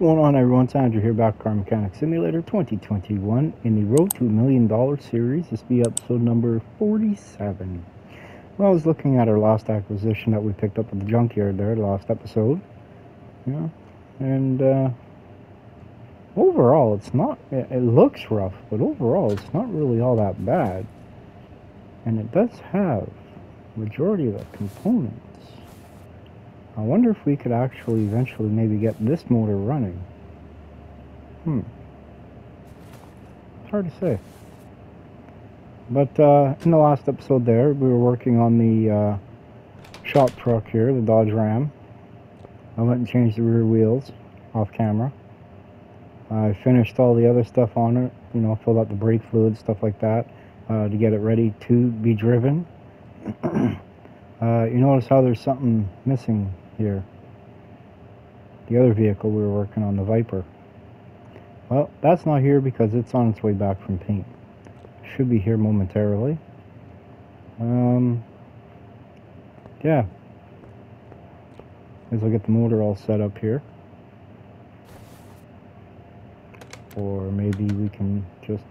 Going on, everyone? It's Andrew here, back Car Mechanic Simulator 2021 in the Road to $1 Million series. This will be episode number 47. Well, I was looking at our last acquisition that we picked up at the junkyard there, the last episode. Yeah, and overall, it's not. It looks rough, but overall, it's not really all that bad. And it does have majority of the components. I wonder if we could actually eventually maybe get this motor running. It's hard to say. But in the last episode there, we were working on the shop truck here, the Dodge Ram. I went and changed the rear wheels off camera. I finished all the other stuff on it, you know, filled out the brake fluid, stuff like that, to get it ready to be driven. You notice how there's something missing here. The other vehicle we were working on, the Viper. Well, that's not here because it's on its way back from paint. Should be here momentarily. Yeah. As I'll get the motor all set up here. Or maybe we can just...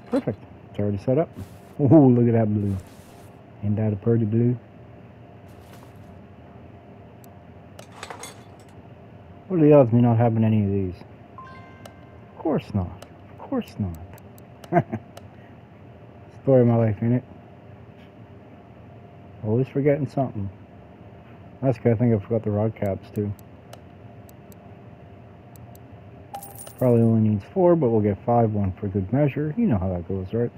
Perfect. It's already set up. Oh, look at that blue. Ain't that a pretty blue? What are the odds of me not having any of these? Of course not. Of course not. Story of my life, ain't it? Always forgetting something. That's good. I think I forgot the rod caps too. Probably only needs 4, but we'll get 5, 1 for good measure. You know how that goes, right?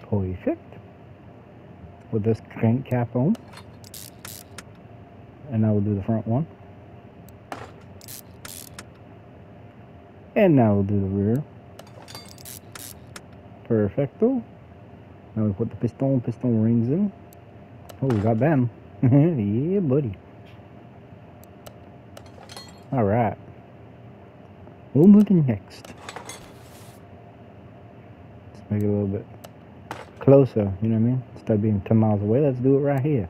Perfect. With this crank cap on. And now we'll do the front one. And now we'll do the rear. Perfecto. Now we put the piston rings in. Oh, we got them. Yeah, buddy. Alright. On to the next. Let's make it a little bit closer, you know what I mean? Instead of being 10 miles away, let's do it right here.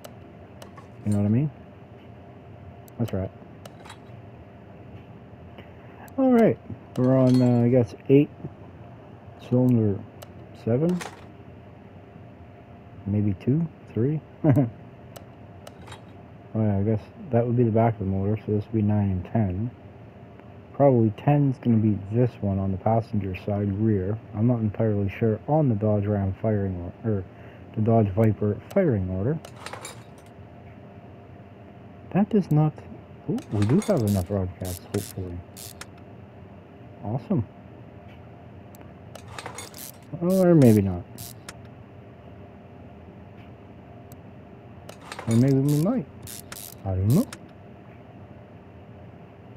You know what I mean? That's right. Alright. We're on, I guess, 8 cylinder 7. Maybe 2, 3. Oh yeah, I guess that would be the back of the motor, so this would be 9 and 10. Probably 10 is going to be this one on the passenger side rear. I'm not entirely sure on the Dodge Ram firing order, or the Dodge Viper firing order. That does not... Oh, we do have enough rod caps, hopefully. Awesome. Or maybe not. Or maybe we might. I don't know.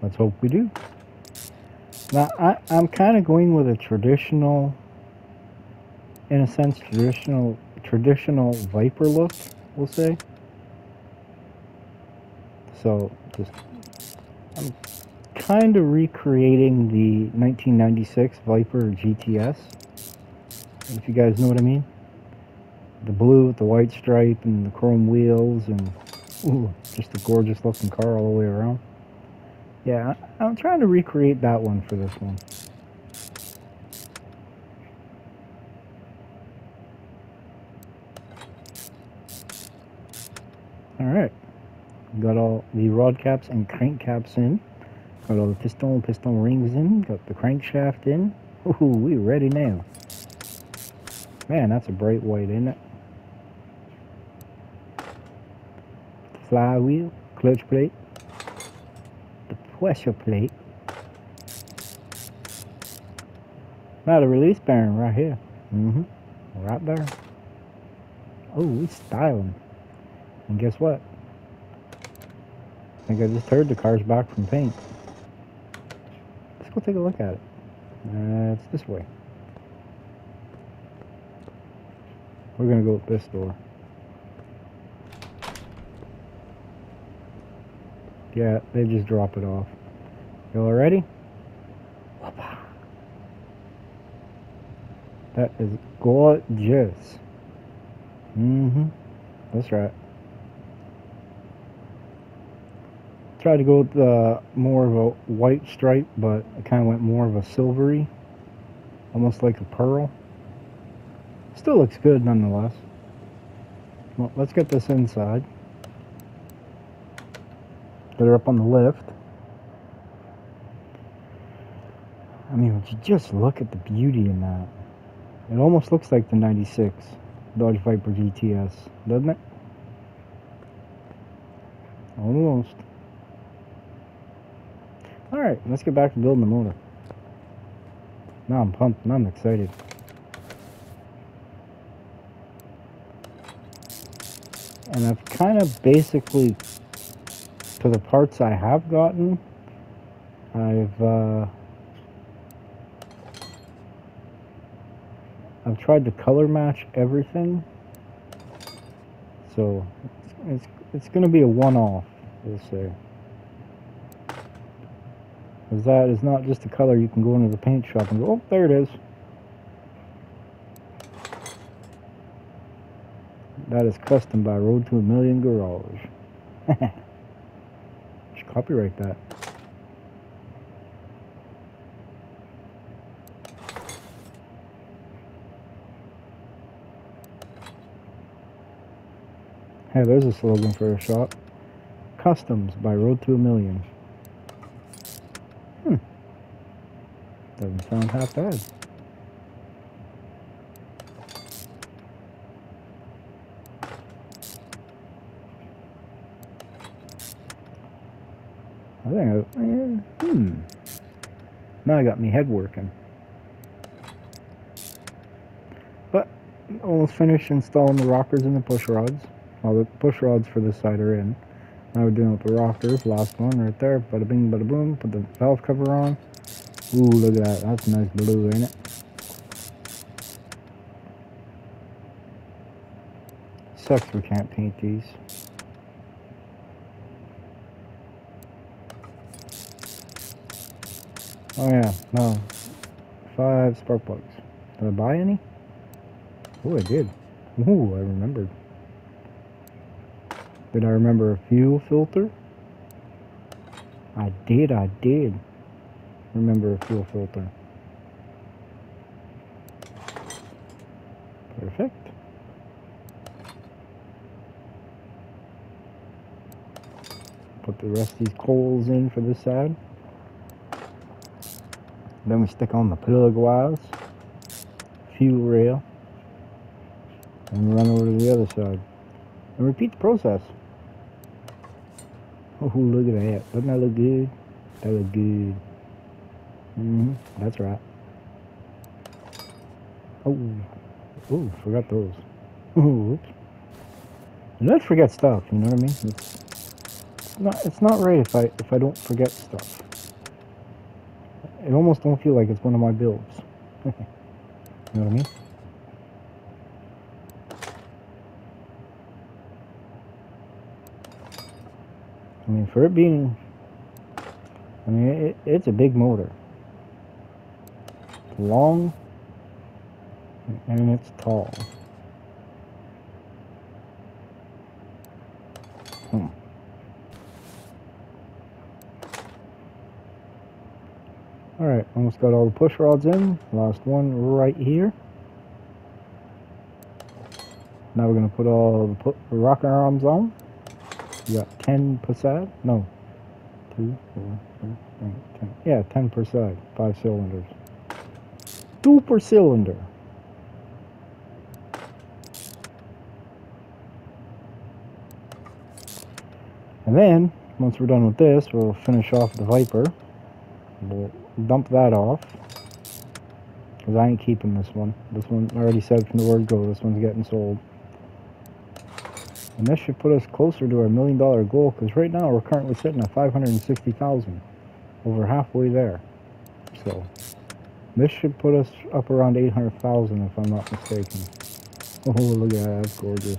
Let's hope we do. Now, I'm kind of going with a traditional, in a sense, traditional Viper look, we'll say. So, I'm kind of recreating the 1996 Viper GTS, if you guys know what I mean. The blue with the white stripe and the chrome wheels and ooh, just a gorgeous looking car all the way around. Yeah, I'm trying to recreate that one for this one. Alright. Got all the rod caps and crank caps in. Got all the piston rings in. Got the crankshaft in. Ooh, we're ready now. Man, that's a bright white, isn't it? Flywheel, clutch plate, the pressure plate. Now the release bearing right here. Right there. Oh, we styling. And guess what? I think I just heard the car's back from paint. Let's go take a look at it. It's this way. We're gonna go with this door. Yeah, they just drop it off. Y'all ready? That is gorgeous. That's right. Tried to go with more of a white stripe, but it kind of went more of a silvery, almost like a pearl. Still looks good nonetheless. Well, let's get this inside. Get her up on the lift. I mean, would you just look at the beauty in that? It almost looks like the 96 Dodge Viper GTS, doesn't it? Almost. Alright, let's get back to building the motor. Now I'm pumped, now I'm excited. And I've kind of basically, to the parts I have gotten, I've tried to color match everything, so it's going to be a one-off, we'll say. Because that is not just a color you can go into the paint shop and go, oh, there it is. That is custom by Road to a Million Garage. Should copyright that. Hey, there's a slogan for a shop. Customs by Road to a Million. Doesn't sound half bad. I think now I got me head working. But almost finished installing the rockers and the push rods. Well, the push rods for this side are in. Now we're doing with the rockers. Last one right there. Bada bing, bada boom. Put the valve cover on. Ooh, look at that. That's nice blue, ain't it? Sucks we can't paint these. Oh yeah, no. 5 spark plugs. Did I buy any? Oh, I did. Ooh, I remembered. Did I remember a fuel filter? I did remember a fuel filter. Perfect. Put the rest of these coals in for this side. Then we stick on the plug wires, fuel rail, and run over to the other side. And repeat the process. Oh, look at that. Doesn't that look good? That look good. That's right. Oh, forgot those. Oh, oops. And don't forget stuff, you know what I mean? It's not right if I don't forget stuff. It almost don't feel like it's one of my builds. You know what I mean? I mean, for it being, I mean, it's a big motor. It's long, and it's tall. Alright, almost got all the push rods in. Last one right here. Now we're going to put all the rocker arms on. You got 10 per side? No. 2, 4, 5, 8, 10. Yeah, 10 per side. 5 cylinders. 2 per cylinder. And then, once we're done with this, we'll finish off the Viper. We'll dump that off. Because I ain't keeping this one. This one, I already said from the word go, this one's getting sold. And this should put us closer to our $1 million goal, because right now we're currently sitting at 560,000. Over halfway there. So, this should put us up around 800,000 if I'm not mistaken. Oh, look at that, that's gorgeous.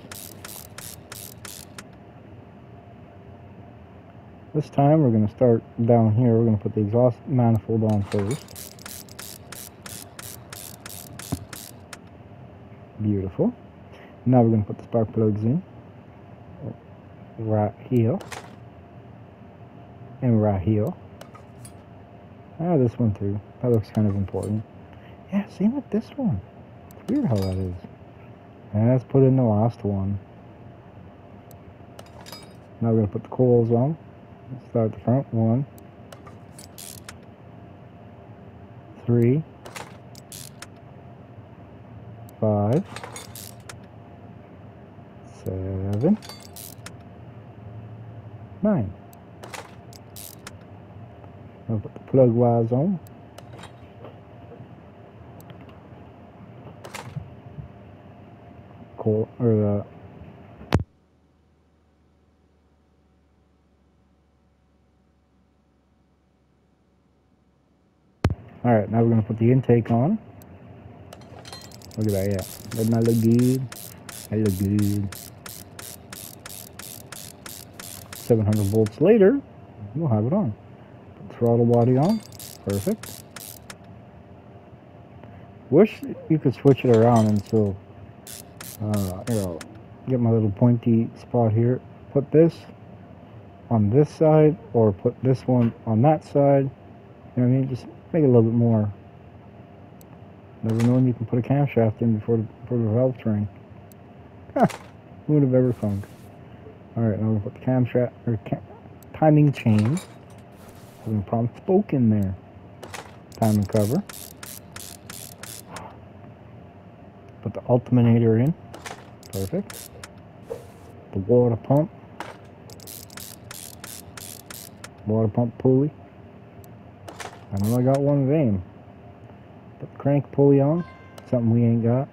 This time we're going to start down here. We're going to put the exhaust manifold on first. Beautiful. Now we're going to put the spark plugs in. Right here. and right here. Ah, this one too. That looks kind of important. Yeah, same with this one. It's weird how that is. And let's put in the last one. Now we're going to put the coils on. Let's start at the front. 1, 3, 5, 7, 9. I'll put the plug wires on. Coil, or Alright, now we're going to put the intake on. Look at that, yeah. Doesn't that look good? That look good. 700 volts later, we'll have it on. Put the throttle body on. Perfect. Wish you could switch it around until, get my little pointy spot here. Put this on this side, or put this one on that side. You know what I mean? Just make it a little bit more. Never known you can put a camshaft in before the valve train. Who would have ever thunk? Alright, now we'll put the camshaft, or timing chain. We're going to prompt spoke in there. Timing cover. Put the alternator in. Perfect. The water pump. Water pump pulley. I know I got one of them. Put the crank pulley on. Something we ain't got.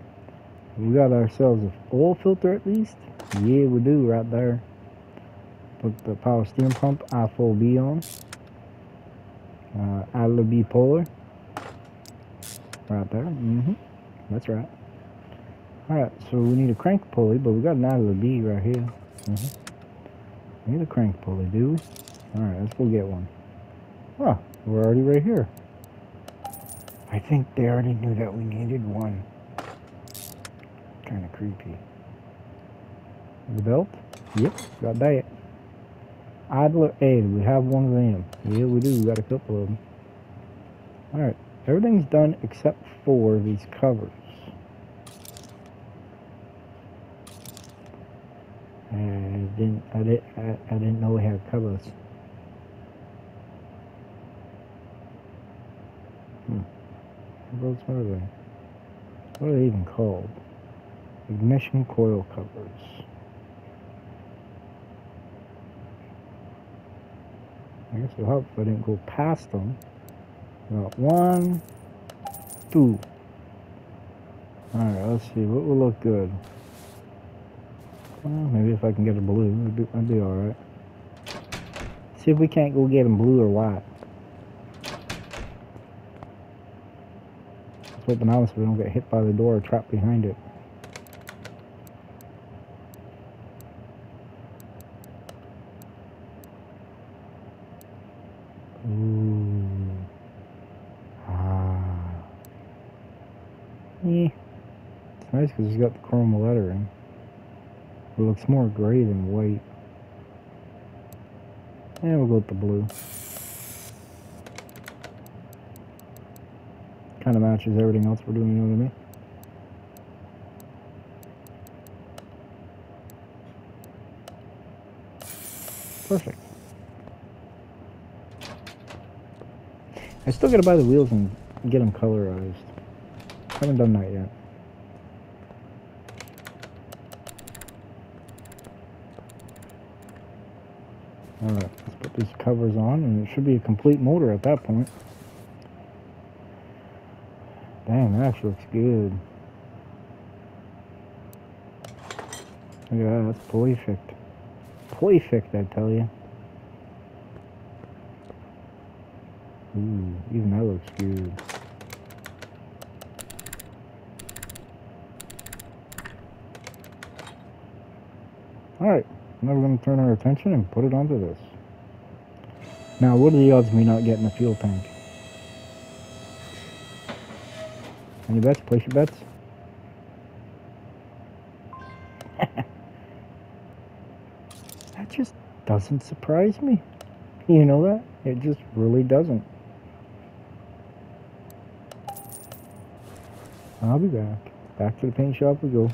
We got ourselves an oil filter at least. Yeah, we do right there. Put the power steering pump I4B on. Idler B polar. Right there. That's right. Alright, so we need a crank pulley, but we got an idler B right here. We need a crank pulley, do we? Alright, let's go get one. Oh, we're already right here. I think they already knew that we needed one. Kind of creepy. The belt? Yep, got that. Idler A, we have one of them. Yeah, we do. We got a couple of them. Alright, everything's done except for these covers. I didn't know we had covers. What are they? What are they even called? Ignition coil covers. I guess it'll help if I didn't go past them. Got 1, 2. Alright, let's see. What will look good? Well, maybe if I can get a blue, I'd be alright. See if we can't go get them blue or white. Let's hope now so we don't get hit by the door or trapped behind it. Ooh. Yeah. It's nice because it's got the chrome lettering. It looks more gray than white. And we'll go with the blue. Kind of matches everything else we're doing, you know what I mean? Perfect. I still gotta buy the wheels and get them colorized. Haven't done that yet. Alright, let's put these covers on, and it should be a complete motor at that point. Damn, that actually looks good. Look at that, that's perfect. Perfect, I tell you. Ooh, even that looks good. Alright, now we're going to turn our attention and put it onto this. Now, what are the odds of me not getting a fuel tank? Any bets? Place your bets. That just doesn't surprise me. You know that? It just really doesn't. I'll be back. Back to the paint shop we go.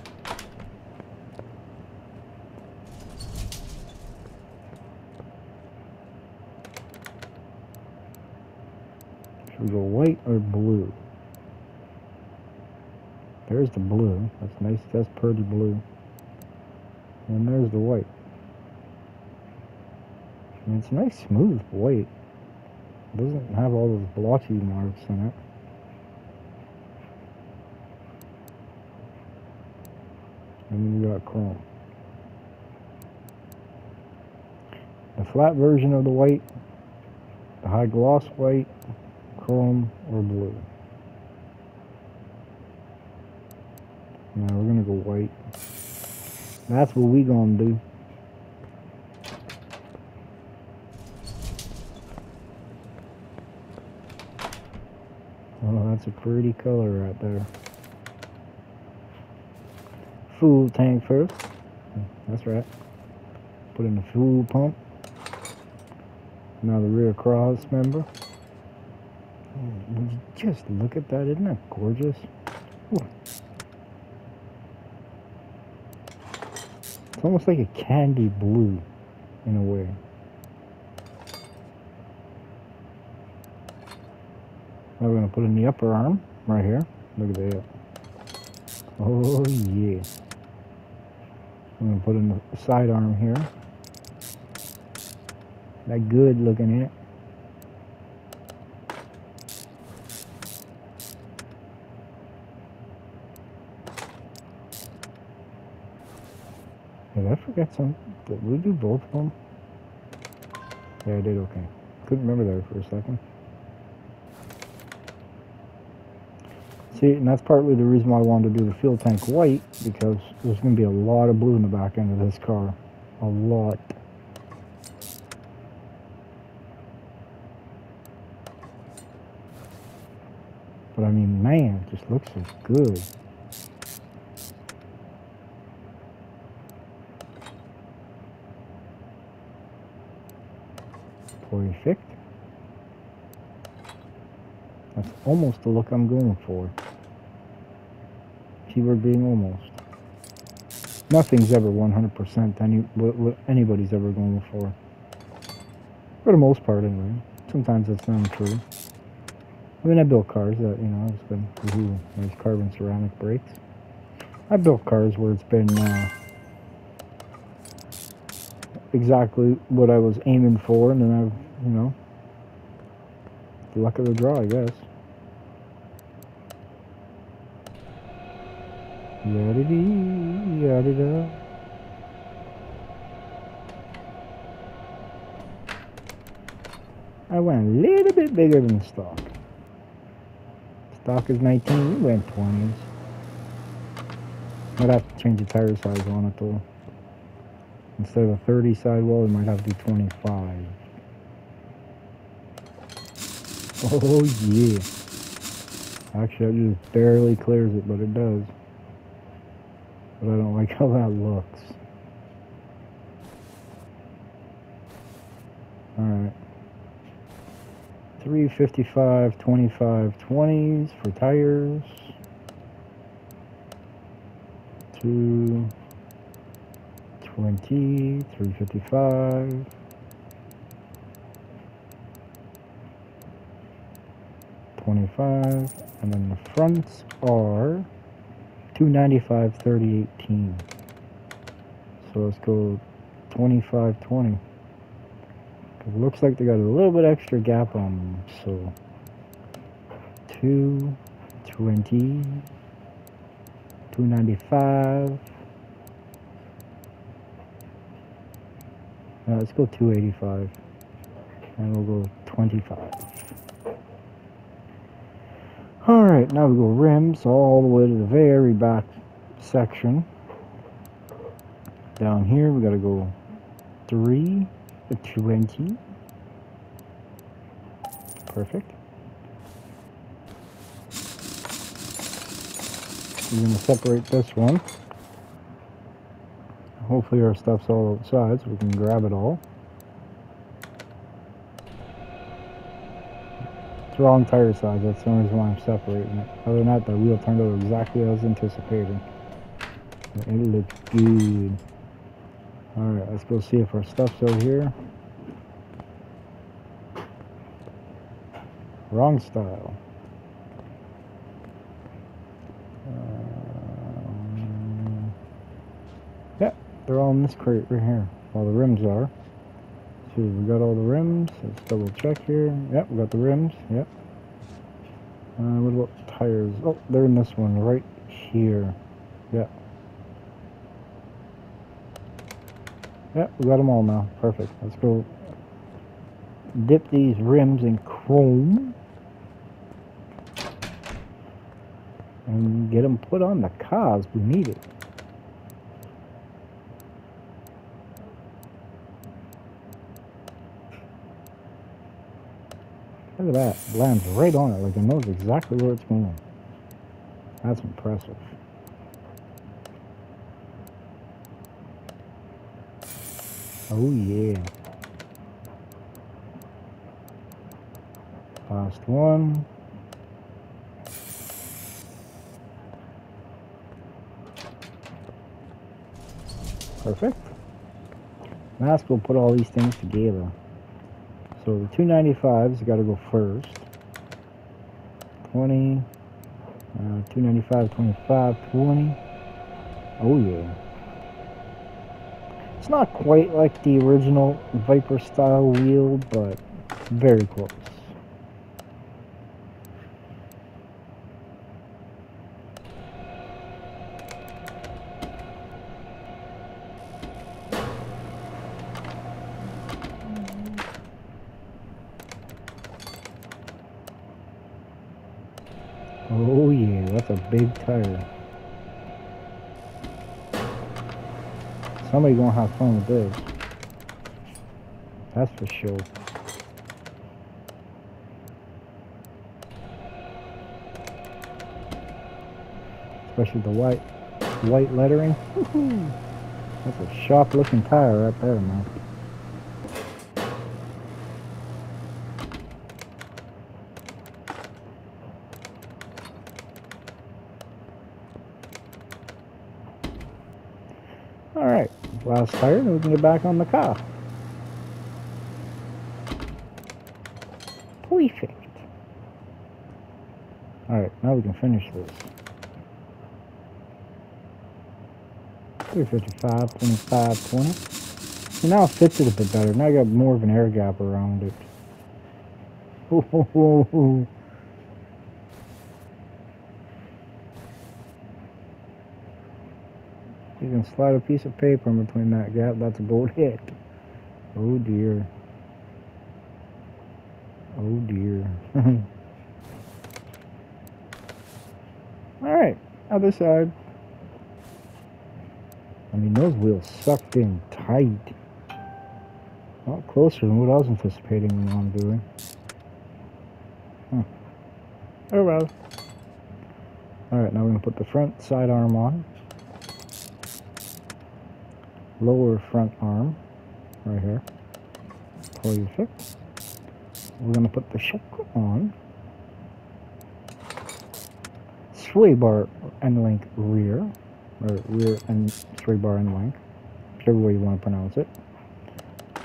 Should we go white or blue? There's the blue. That's nice. That's pretty blue. And there's the white. And it's a nice smooth white. It doesn't have all those blotchy marks in it. And then we got chrome. The flat version of the white, the high gloss white, chrome, or blue. Now we're gonna go white. That's what we gonna do. Oh, that's a pretty color right there. Fuel tank first. That's right. Put in the fuel pump. Now the rear cross member. Oh, would you just look at that? Isn't that gorgeous? Ooh. It's almost like a candy blue in a way. Now we're going to put in the upper arm right here. Look at that. Oh yeah. I'm going to put in the side arm here. That good looking in it. Did I forget something? Did we do both of them? Yeah, I did, okay. Couldn't remember that for a second. See, and that's partly the reason why I wanted to do the fuel tank white, because there's going to be a lot of blue in the back end of this car. A lot. But I mean, man, it just looks so good. Perfect. That's almost the look I'm going for. Keyword being almost. Nothing's ever 100% what anybody's ever going for. For the most part, anyway. Sometimes that's not true. I mean, I built cars that, you know, it's been, ooh, nice carbon ceramic brakes. I built cars where it's been exactly what I was aiming for, and then I've, you know, the luck of the draw, I guess. Yada-dee, yada-da. I went a little bit bigger than stock. Stock is 19, we went 20s. Might have to change the tire size on it though. Instead of a 30 sidewall, we might have to do 25. Oh yeah. Actually, that just barely clears it, but it does. But I don't like how that looks. Alright. 355, 25, 20s for tires. 2, 20, 355. 25, and then the fronts are 295, 30, 18. So let's go 25, 20. It looks like they got a little bit extra gap on them, so 220, 295. Let's go 285, and we'll go 25. Alright, now we go rims all the way to the very back section. Down here we gotta go 320. Perfect. We're gonna separate this one. Hopefully our stuff's all outside so we can grab it all. the wrong tire size. That's the only reason why I'm separating it. Other than that, the wheel turned out exactly as anticipated. It looks good. Alright, let's go see if our stuff's over here. Wrong style. Yeah, they're all in this crate right here. All the rims are. See, we got all the rims. Let's double check here. Yep, we got the rims. Yep. What about the tires? Oh, they're in this one right here. Yep. Yep, we got them all now. Perfect. Let's go dip these rims in chrome and get them put on the cars. We need it. Look at that. It lands right on it. Like it knows exactly where it's going. That's impressive. Oh yeah. Last one. Perfect. Now let's go put all these things together. So the 295's got to go first. 20. 295, 25, 20. Oh yeah. It's not quite like the original Viper style wheel, but very close. Oh yeah, that's a big tire. Somebody gonna have fun with this. That's for sure. Especially the white lettering. That's a sharp looking tire right there, man. Alright, last tire, and we can get back on the car. Perfect. Alright, now we can finish this. 355, 25, 20. So now it fits it a bit better. Now I got more of an air gap around it. You can slide a piece of paper in between that gap. That's a gold hit. Oh dear. Oh dear. Alright, other side. I mean, those wheels sucked in tight. A lot closer than what I was anticipating on doing. Huh. Oh well. Alright, now we're going to put the front side arm on. Lower front arm. Right here. Perfect. We're going to put the shock on. Sway bar end link rear. Or rear and sway bar end link. Whichever way you want to pronounce it.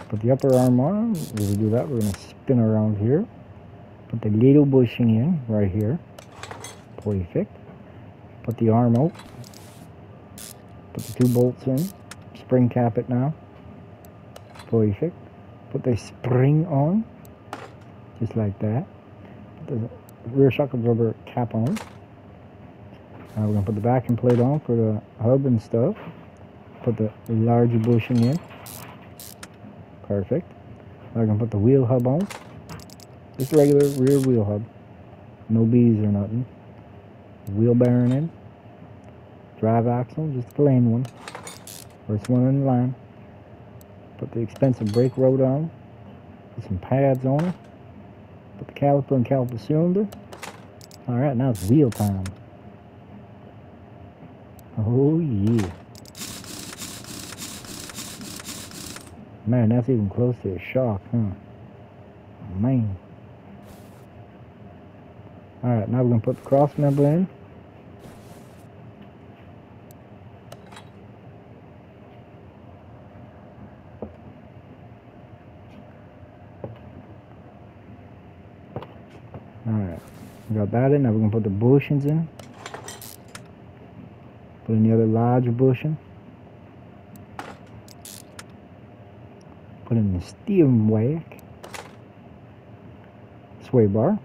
Put the upper arm on. As we do that, we're going to spin around here. Put the little bushing in right here. Perfect. Put the arm out. Put the 2 bolts in. Spring cap it now. Perfect. Put the spring on. Just like that. Put the rear shock absorber cap on. Now we're going to put the backing plate on for the hub and stuff. Put the larger bushing in. Perfect. Now we're going to put the wheel hub on. Just a regular rear wheel hub. No bees or nothing. Wheel bearing in. Drive axle, just a plain one. First one in line. Put the expensive brake rod on. Put some pads on it. Put the caliper and caliper cylinder. Alright, now it's wheel time. Oh yeah. Man, that's even close to a shock, huh? Man. Alright, now we're going to put the cross member in. Alright, we got that in. Now we're going to put the bushings in. Put in the other larger bushing. Put in the steering whack. Sway bar.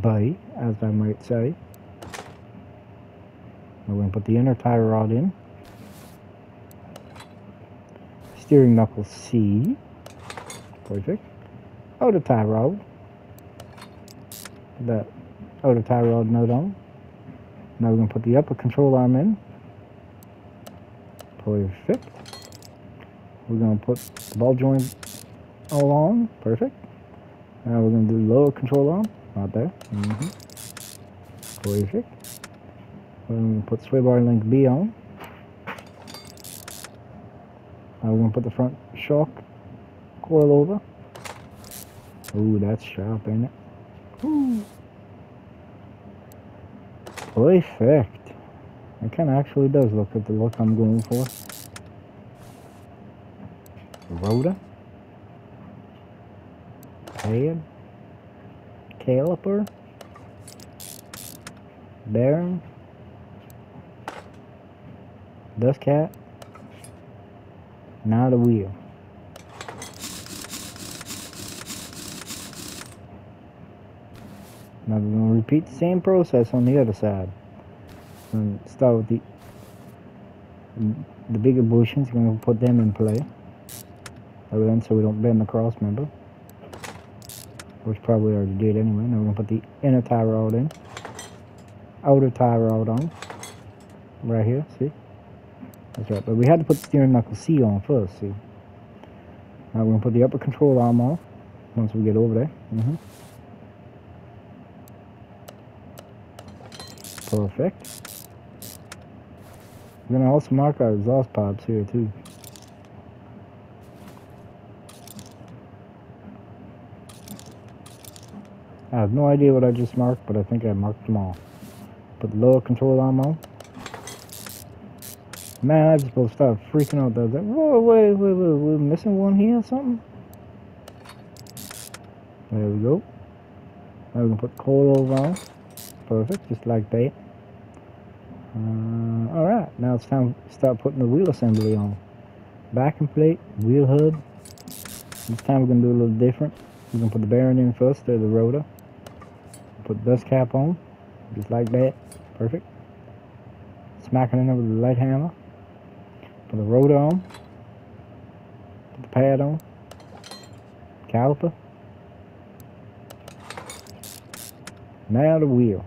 Bay, as I might say. We're going to put the inner tie rod in. Steering knuckle C. Perfect. Outer tie rod. Put that outer tie rod nut on. Now we're going to put the upper control arm in. Perfect. We're going to put the ball joint all on. Perfect. Now we're going to do the lower control arm. Right there. Perfect. We're going to put sway bar link B on. Now we're going to put the front shock coil over. Ooh, that's sharp, ain't it? Ooh. Perfect. It kind of actually does look at the look I'm going for. Rotor. Pad. Caliper. Bearing. Dust cap. Now the wheel. Now we're going to repeat the same process on the other side. And start with the bigger bushings. We're going to put them in play. So we don't bend the cross member. Which probably already did anyway. Now we're going to put the inner tie rod in. Outer tie rod on. Right here, see? That's right, but we had to put the steering knuckle C on first, see? Now we're going to put the upper control arm on once we get over there. Perfect. We're going to also mark our exhaust pipes here too. I have no idea what I just marked, but I think I marked them all. Put the lower control arm on. Man, I was supposed to start freaking out. I was like, whoa, wait, we're missing one here or something? There we go. Now we're going to put the coil over on. Perfect, just like that. Alright, now it's time to start putting the wheel assembly on. Backing plate, wheel hub. This time we're going to do a little different. We're going to put the bearing in first, or the rotor. Put the dust cap on, just like that. Perfect. Smacking it in with the light hammer. Put the rotor on. Put the pad on. Caliper. Now the wheel.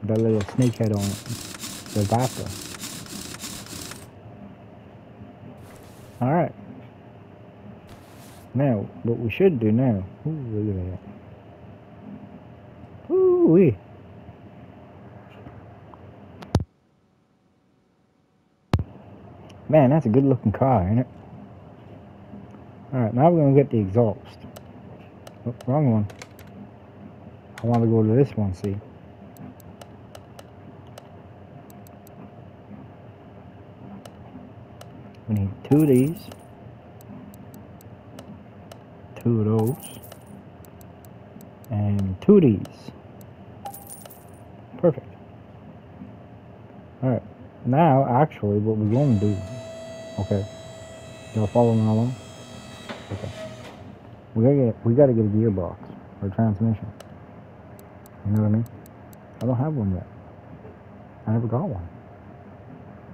That little snake head on it. The viper. Alright. Now, what we should do now. Ooh, look at that. Ooh-wee. Man, that's a good looking car, ain't it? Alright, now we're going to get the exhaust. Oh, wrong one. I want to go to this one, see. We need 2 of these. 2 of those. And 2 of these. Perfect. Alright. Now, actually, what we're going to do... Okay. Y'all following along? Okay. We gotta get a gearbox. Or a transmission. You know what I mean? I don't have one yet. I never got one.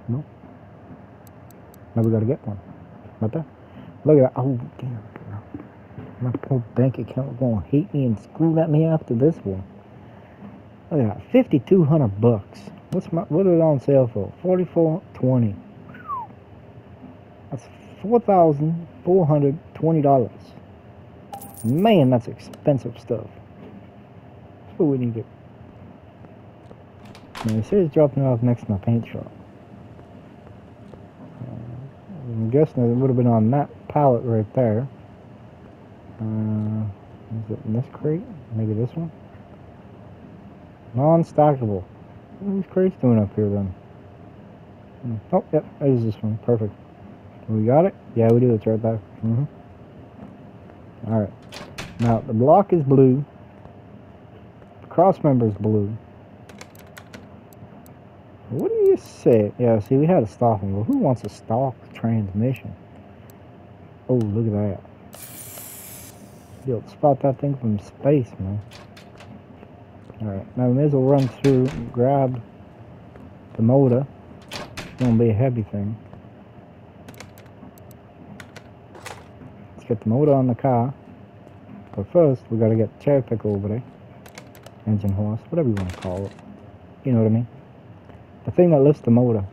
No. Now we gotta get one. Right there. Look at that. Oh, damn. My poor bank account gonna hate me and screw at me after this one. Look at that. $5,200. What is it on sale for? $44.20. That's $4,420. Man, that's expensive stuff. What we need to... Now, it says dropping it off next to my paint shop. I'm guessing it would have been on that pallet right there. Is it in this crate? Maybe this one? Non-stackable. What's crates doing up here then? Oh, yep, there's this one. Perfect. We got it? Yeah, we do. It's right there. Alright. Now, the block is blue. The cross member is blue. What do you say? Yeah, see, we had a stopping. Well, who wants a stock transmission? Oh, look at that. You'll spot that thing from space, man. Alright, now we may as well run through and grab the motor. It's gonna be a heavy thing. Let's get the motor on the car. But first, we gotta get the cherry picker over there. Engine horse, whatever you want to call it. You know what I mean? The thing that lifts the motor.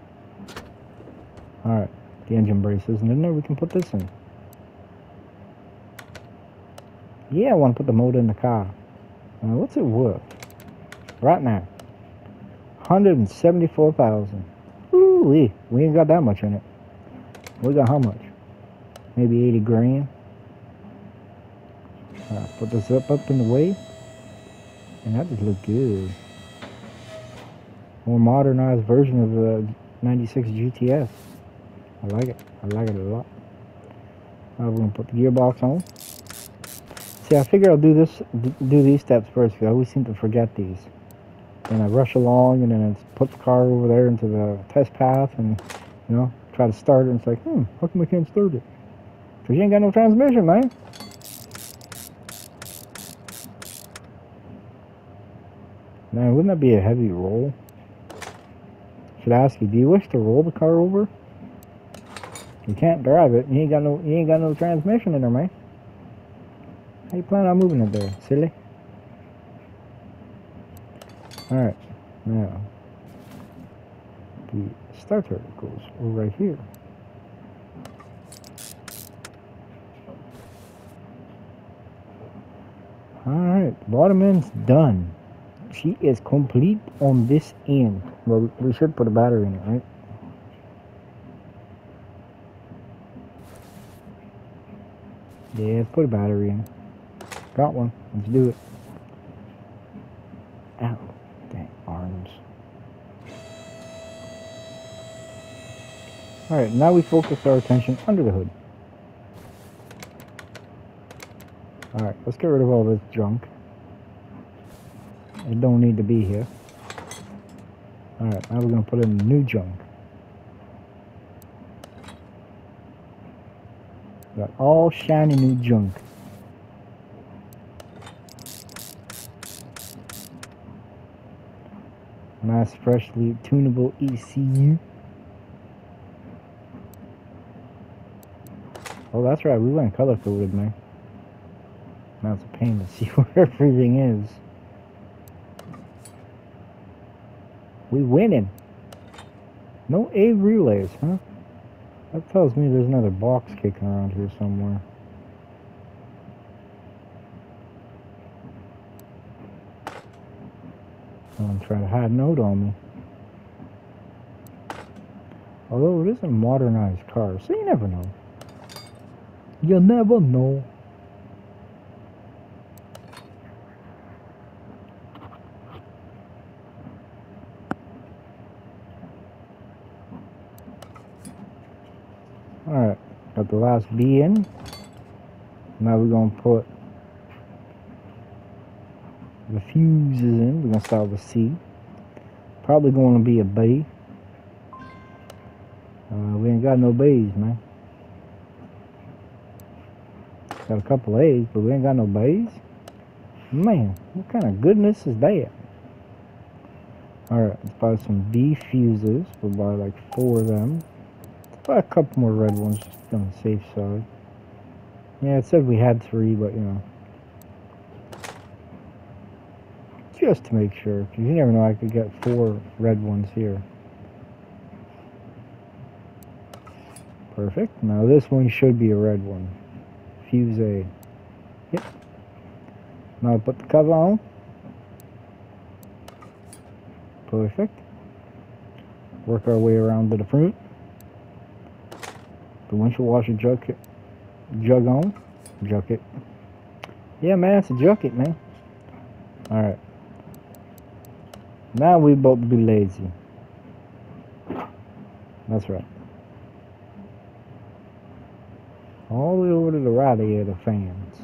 Alright, the engine braces, and then we can put this in. Yeah, I want to put the motor in the car. What's it worth? Right now. 174,000. Ooh, we ain't got that much in it. We got how much? Maybe 80 grand. Put this up in the way. And that just look good. More modernized version of the 96 GTS. I like it. I like it a lot. Now we're gonna put the gearbox on. See, I figure I'll do these steps first because I always seem to forget these. And I rush along and then I put the car over there into the test path and, you know, try to start it and it's like, how come I can't start it? Because you ain't got no transmission, man. Man, wouldn't that be a heavy roll? Should I ask you, do you wish to roll the car over? You can't drive it. You ain't got no transmission in there, man. How you plan on moving it there, silly? Alright, now the starter goes over right here. Alright, bottom end's done. She is complete on this end. Well, we should put a battery in it, right? Yeah, let's put a battery in. Got one. Let's do it. Ow. Dang, arms. Alright, now we focus our attention under the hood. Alright, let's get rid of all this junk. It don't need to be here. Alright, now we're going to put in new junk. Got all shiny new junk. Nice, freshly tunable ECU. Oh, that's right, we went color coded, man. Now it's a pain to see where everything is. We winning. No A relays, huh? That tells me there's another box kicking around here somewhere. Someone trying to hide a note on me. Although it is a modernized car, so you never know. You never know. Alright, got the last B in. Now we're going to put the fuses in. We're going to start with C. Probably going to be a B. We ain't got no B's, man. Got a couple A's, but we ain't got no B's. Man, what kind of goodness is that? Alright, let's buy some B fuses. We'll buy like 4 of them. Let's buy a couple more red ones just on the safe side. Yeah, it said we had 3, but you know. Just to make sure, because you never know, I could get 4 red ones here. Perfect. Now this one should be a red one. Fuse A. Yep. Now put the cover on. Perfect. Work our way around to the front. The windshield washer jug on. Jucket. Yeah, man, it's a jucket, man. Alright. Now we both be lazy. That's right. All the way over to the right here, the fans.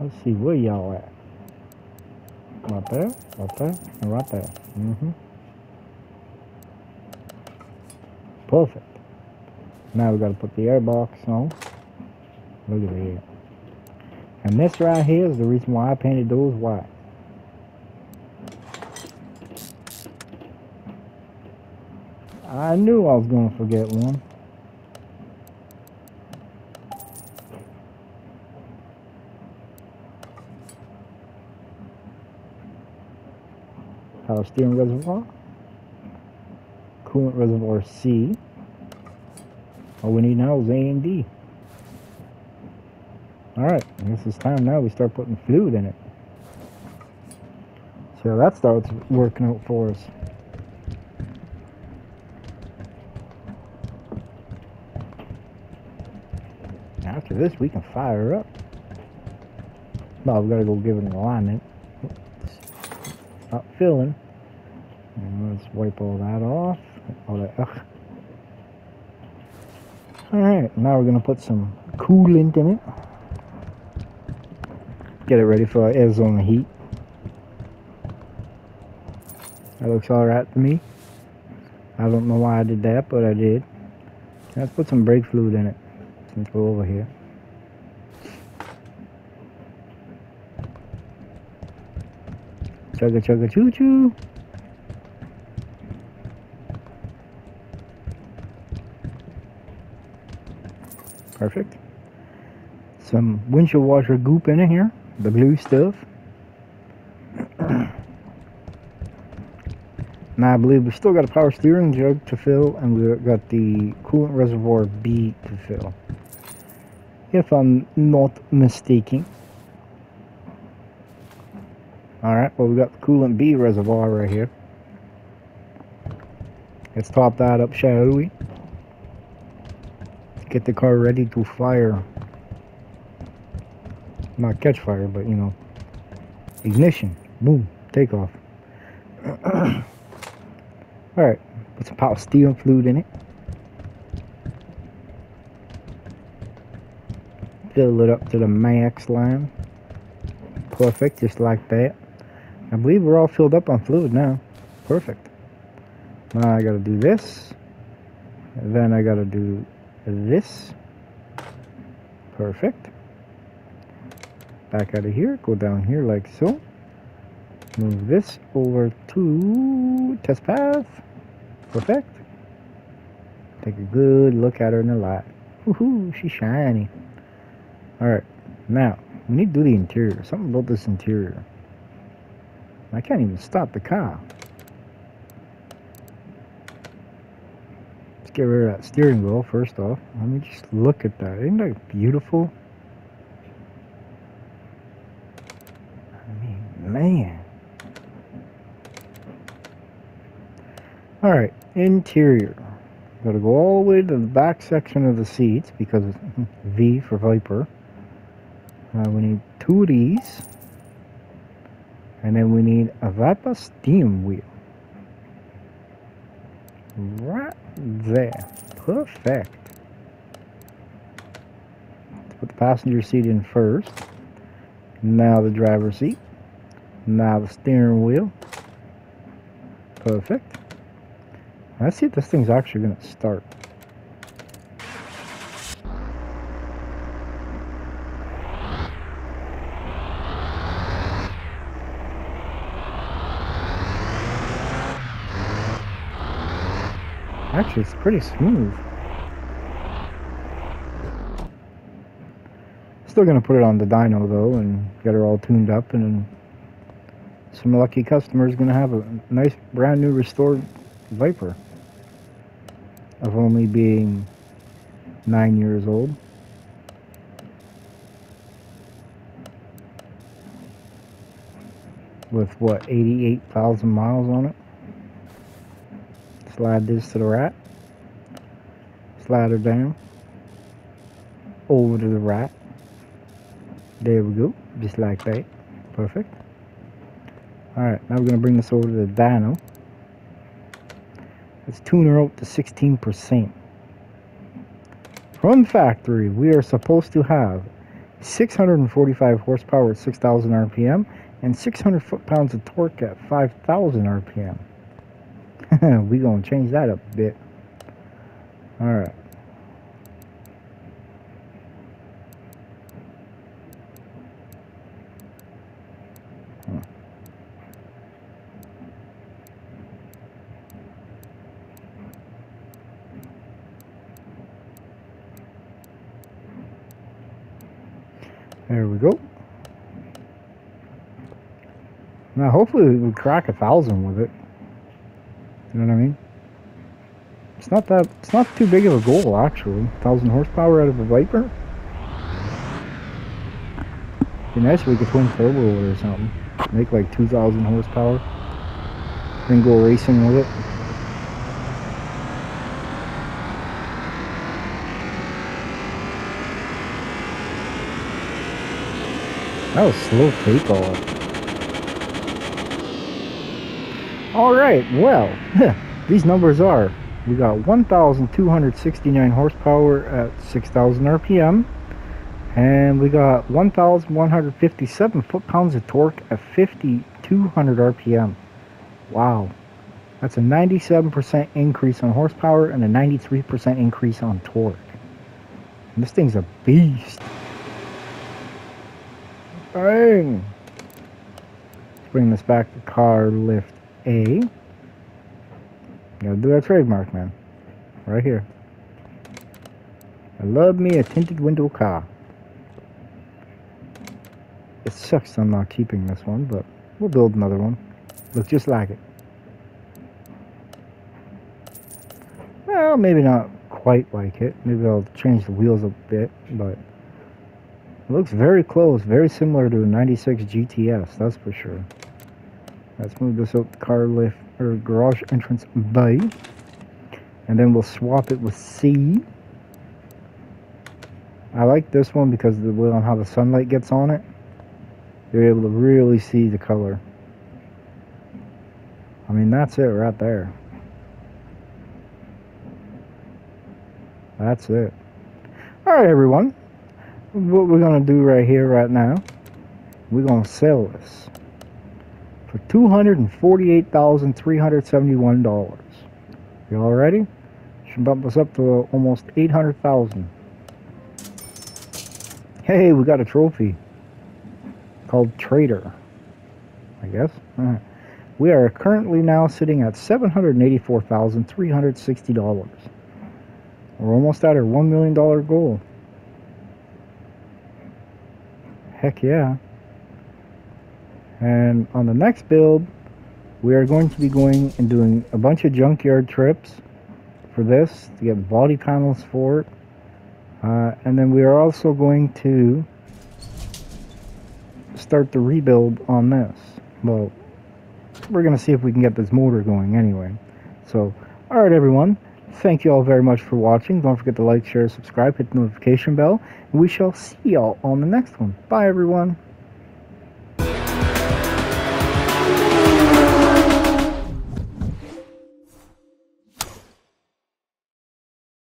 Let's see where y'all at. Right there, and right there. Perfect. Now we gotta put the air box on. Look at it. And this right here is the reason why I painted those white. I knew I was gonna forget one. Power steering reservoir. Coolant reservoir C. All we need now is A and D. Alright, I guess it's time now we start putting fluid in it. So that starts working out for us. After this, we can fire up. Well, we gotta go give it an alignment. Not filling. And let's wipe all that off. All that. Ugh. Alright, now we're gonna put some coolant in it. Get it ready for our air zone heat. That looks alright to me. I don't know why I did that, but I did. Let's put some brake fluid in it since we're over here. Chugga chugga choo choo. Perfect. Some windshield washer goop in it here, the blue stuff. Now I believe we still got a power steering jug to fill, and we got the coolant reservoir B to fill, if I'm not mistaken. Alright, well we got the coolant B reservoir right here. Let's top that up, shall we? Get the car ready to fire. Not catch fire, but you know, ignition, boom, takeoff. Alright, put some power steering fluid in it. Fill it up to the max line. Perfect, just like that. I believe we're all filled up on fluid now. Perfect. Now I gotta do this. And then I gotta do this. Perfect. Back out of here, go down here like so. Move this over to test path. Perfect. Take a good look at her in the light. Woohoo, she's shiny. Alright, now we need to do the interior. Something about this interior. I can't even stop the car. Let's get rid of that steering wheel first off. Let me just look at that. Isn't that beautiful? I mean, man. Alright, interior. Gotta go all the way to the back section of the seats because it's V for Viper. We need 2 of these. And then we need a Viper steering wheel. Right there. Perfect. Let's put the passenger seat in first. Now the driver's seat. Now the steering wheel. Perfect. Let's see if this thing's actually going to start. Actually, it's pretty smooth. Still going to put it on the dyno though and get her all tuned up, and then some lucky customer is going to have a nice brand new restored Viper of only being 9 years old. With what, 88,000 miles on it. Slide this to the right. Slide her down. Over to the right. There we go. Just like that. Perfect. Alright, now we're going to bring this over to the dyno. Let's tune her out to 16%. From factory, we are supposed to have 645 horsepower at 6,000 RPM and 600 foot-pounds of torque at 5,000 RPM. We're going to change that up a bit. Alright. There we go. Now hopefully we crack 1,000 with it. You know what I mean? It's not too big of a goal actually. 1,000 horsepower out of a Viper. Be nice if we could twin turbo it or something. Make like 2,000 horsepower. Then go racing with it. That was slow takeoff. Alright, well, these numbers are, we got 1,269 horsepower at 6,000 RPM, and we got 1,157 foot-pounds of torque at 5,200 RPM. Wow. That's a 97% increase on horsepower and a 93% increase on torque. And this thing's a beast. Bang! Let's bring this back to car lift A. Gotta do our trademark, man. Right here. I love me a tinted window car. It sucks I'm not keeping this one, but we'll build another one. Looks just like it. Well, maybe not quite like it. Maybe I'll change the wheels a bit, but it looks very close, very similar to a 96 GTS, that's for sure. Let's move this out to car lift, or garage entrance B. And then we'll swap it with C. I like this one because the way on how the sunlight gets on it, you're able to really see the color. I mean, that's it right there. That's it. Alright, everyone. What we're going to do right here, right now, we're going to sell this for $248,371. You all ready? Should bump us up to almost 800,000. Hey, we got a trophy called Trader, I guess. We are currently now sitting at $784,360. We're almost at our $1 million goal. Heck yeah. And on the next build, we are going to be going and doing a bunch of junkyard trips for this to get body panels for it. And then we are also going to start the rebuild on this. Well, we're going to see if we can get this motor going anyway. So, alright everyone. Thank you all very much for watching. Don't forget to like, share, subscribe, hit the notification bell. And we shall see y'all on the next one. Bye everyone.